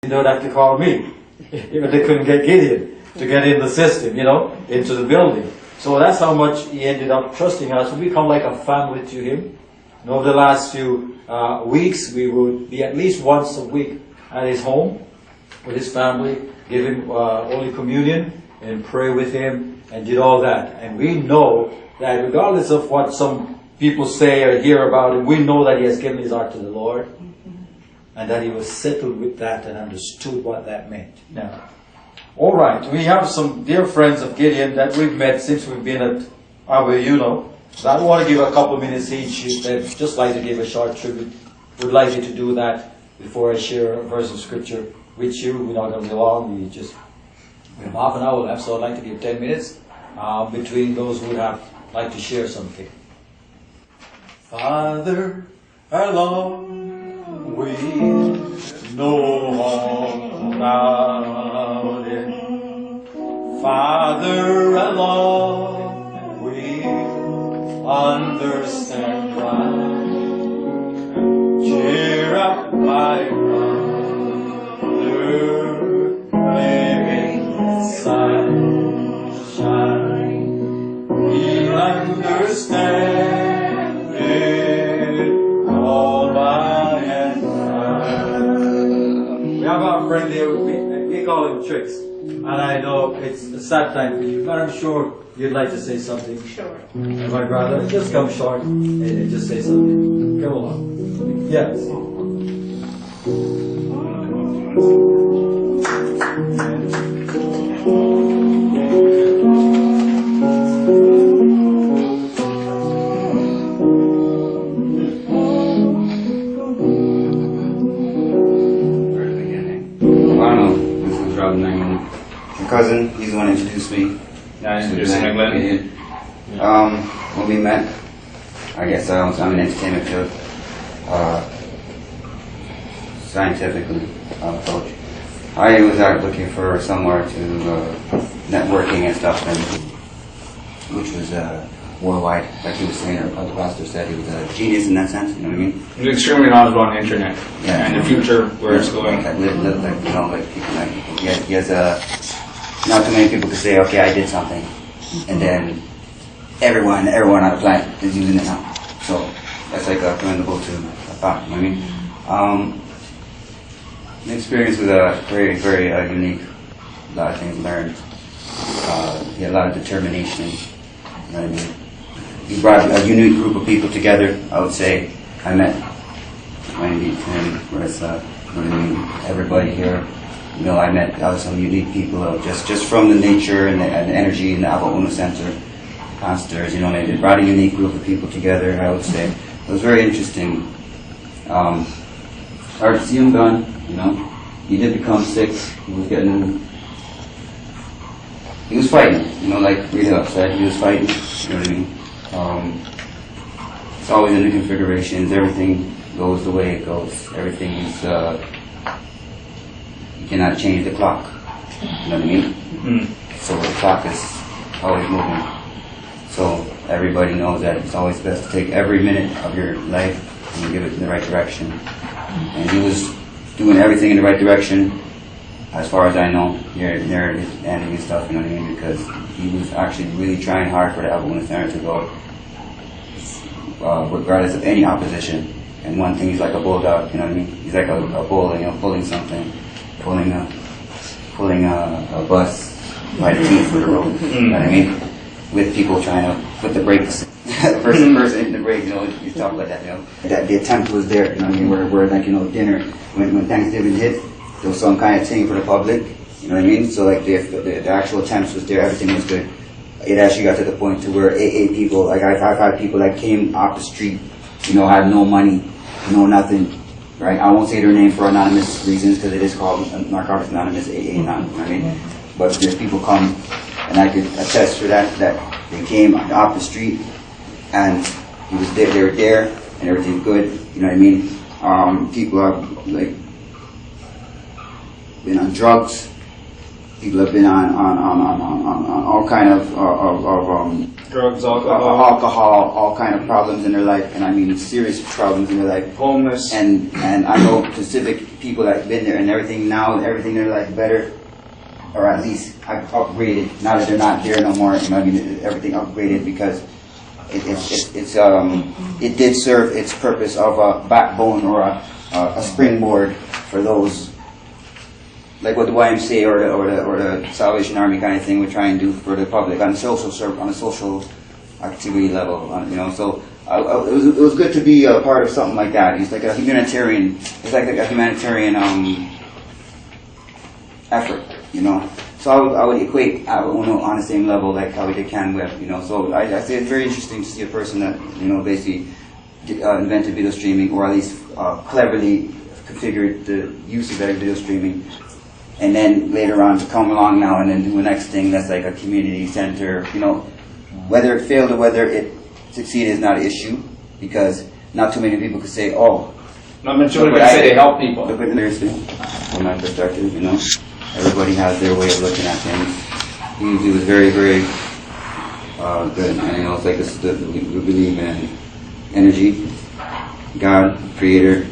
that they called me. Even they couldn't get Gideon to get in the system, into the building. So that's how much he ended up trusting us. We become like a family to him. And over the last few weeks, we would be at least once a week at his home with his family, give him Holy Communion and pray with him and did all that. And we know that regardless of what some people say or hear about him, we know that he has given his heart to the Lord and that he was settled with that and understood what that meant. Now, all right, we have some dear friends of Gideon that we've met since we've been at our, So I want to give a couple of minutes each. They'd just like to give a short tribute. Would like you to do that before I share a verse of scripture with you. We're not going to be long. We have half an hour left, so I'd like to give 10 minutes between those who would like to share something. Father, our Lord, we know all about it. Father, our Lord, we understand why. Cheer up, my brother, living sunshine. We understand it all by and by. We have our friend there, we call him Tricks. And I know it's a sad time for you, but I'm sure you'd like to say something. Sure. And my brother, just come short and just say something. Come along. Yes. Cousin, he's the one who introduced me. Yeah, introduced me, Glenn. When we met, I guess I'm in entertainment field, scientifically approach. I was out looking for somewhere to networking and stuff, and which was worldwide, like he was saying, or the pastor said, he was a genius in that sense. You know what I mean? He's extremely knowledgeable on the internet and the future, where it's going. Like people he has a. Not too many people can say, okay, I did something, and then everyone on the planet is using it now. So that's like commendable to a fact. You know what I mean? The experience was very, very unique. A lot of things learned. He had a lot of determination. You know what I mean? He brought a unique group of people together. I would say I met Wendy, Tim, whereas you know what I mean? Everybody here. I met some unique people just from the nature and the energy in the Abba Center, pastors, they brought a unique group of people together, I would say. It was very interesting. Hard to see him gone, He did become sick. He was fighting, like Rita said, he was fighting, you know what I mean? It's always in the configurations, everything goes the way it goes. Everything is, cannot change the clock. You know what I mean? Mm-hmm. So the clock is always moving. So everybody knows that it's always best to take every minute of your life and give it in the right direction. And he was doing everything in the right direction, as far as I know, here and ending and stuff, you know what I mean? Because he was actually really trying hard for the Abba Center to go, regardless of any opposition. And one thing, he's like a bulldog, you know what I mean? He's like a bull, pulling something. Pulling a bus by the teeth for the road, you know what I mean? With people trying to put the brakes, person hitting the brakes, you talk about that, That the attempt was there, you know what I mean? Where like, dinner, when Thanksgiving hit, there was some kind of thing for the public, you know what I mean? So like the actual attempts was there, everything was good. It actually got to the point to where AA people, like I've had people that came off the street, had no money, no nothing. Right, I won't say their name for anonymous reasons because it is called Narcotics Anonymous, AA Anonymous. You know what I mean? But there's people come, and I could attest for that they came off the street, and he was there. They were there, and everything's good. You know what I mean? People have like been on drugs. People have been on all kind of Drugs, alcohol, all kind of problems in their life, and I mean serious problems in their life. homeless. And I know specific people that have been there and everything now, everything in their life better, or at least upgraded. Now that they're not there no more, I mean everything upgraded because it did serve its purpose of a backbone or a springboard for those, like what the YMCA or the Salvation Army kind of thing would try and do for the public on a social activity level, you know. So it was good to be a part of something like that. It's like a humanitarian. It's like a humanitarian effort, you know. So I would equate on the same level like how we did Canweb, you know. So I say it's very interesting to see a person that, you know, basically invented video streaming, or at least cleverly configured the use of that video streaming, and then later on to come along now and then do the next thing that's like a community center, you know. Whether it failed or whether it succeeded is not an issue, because not too many people could say, oh, Not many people can say they help people. look at this thing from my perspective, you know. Everybody has their way of looking at things. He was very, very good, and you know, it's like this, we believe in energy, God, Creator,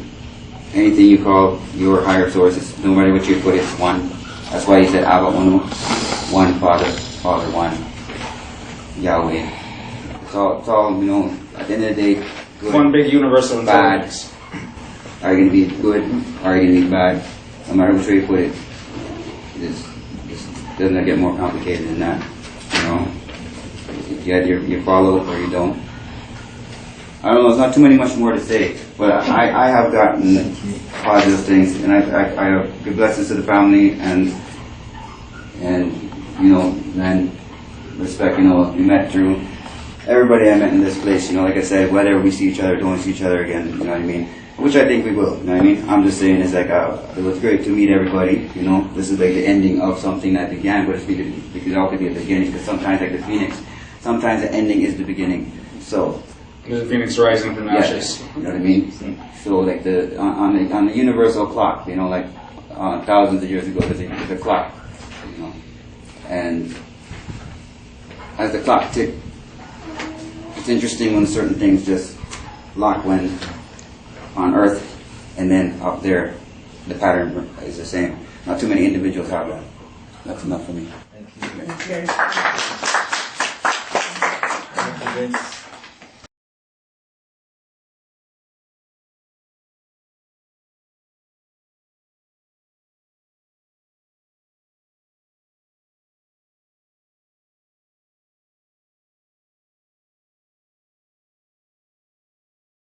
anything you call your higher sources, no matter what you put, it's one. That's why he said Abba Uno, one Father, one, Yahweh. It's all, you know, at the end of the day, good, One big universal bad. intelligence. Are you going to be good? Are you going to be bad? No matter which way you put it, it doesn't get more complicated than that. You know, you follow or you don't. I don't know. There's not too much more to say, but I have gotten positive things, and I have good blessings to the family, and you know, and respect. You know, we met through everybody I met in this place. You know, like I said, whether we see each other, don't see each other again. You know what I mean? Which I think we will, you know what I mean? I'm just saying it's like, it was great to meet everybody, you know? This is like the ending of something that began, but it could all be a beginning, because sometimes, like the phoenix, sometimes the ending is the beginning. So, There's a phoenix rising from ashes. you know what I mean? So like on the universal clock, you know, like thousands of years ago, there's a clock, you know? And as the clock ticked, it's interesting when certain things just lock when on Earth, and then up there, the pattern is the same. Not too many individuals have that. That's enough for me. Thank you. Thank you.